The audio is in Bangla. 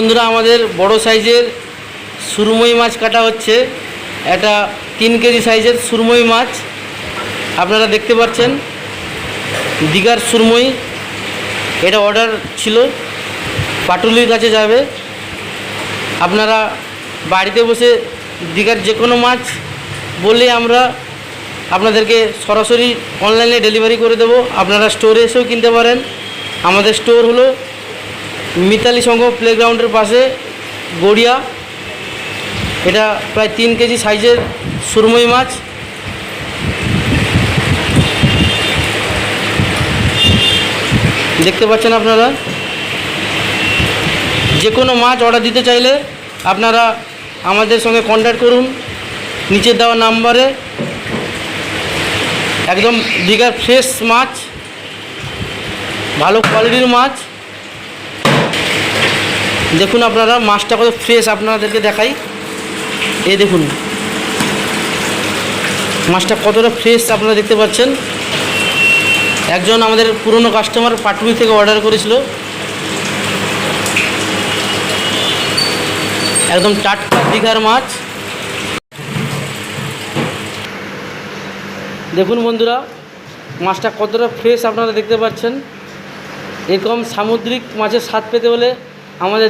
বন্ধুরা, আমাদের বড় সাইজের সুরমই মাছ কাটা হচ্ছে। এটা 3 কেজি সাইজের সুরমই মাছ আপনারা দেখতে পাচ্ছেন। দীঘার সুরমই, এটা অর্ডার ছিল, পাটুলির কাছে যাবে। আপনারা বাড়িতে বসে দীঘার যে কোনো মাছ বললে আমরা আপনাদেরকে সরাসরি অনলাইনে ডেলিভারি করে দেবো। আপনারা স্টোরে এসেও কিনতে পারেন। আমাদের স্টোর হলো মিতালি সংঘ প্লেগ্রাউন্ডের পাশে, গড়িয়া। এটা প্রায় 3 কেজি সাইজের সুরমই মাছ। দেখতে পাচ্ছেন আপনারা। যে কোনো মাছ অর্ডার দিতে চাইলে আপনারা আমাদের সঙ্গে কন্ট্যাক্ট করুন নিচে দেওয়া নাম্বারে। একদম দীঘার ফ্রেশ মাছ, ভালো কোয়ালিটির মাছ। দেখুন আপনারা মাছটা কত ফ্রেশ, আপনাদেরকে দেখাই। এই দেখুন মাছটা কতটা ফ্রেশ আপনারা দেখতে পাচ্ছেন। একজন আমাদের পুরনো কাস্টমার পাটুলি থেকে অর্ডার করেছিল। একদম টাটকা দীঘার মাছ। দেখুন বন্ধুরা মাছটা কতটা ফ্রেশ আপনারা দেখতে পাচ্ছেন। এরকম সামুদ্রিক মাছের স্বাদ পেতে হলে আমাদের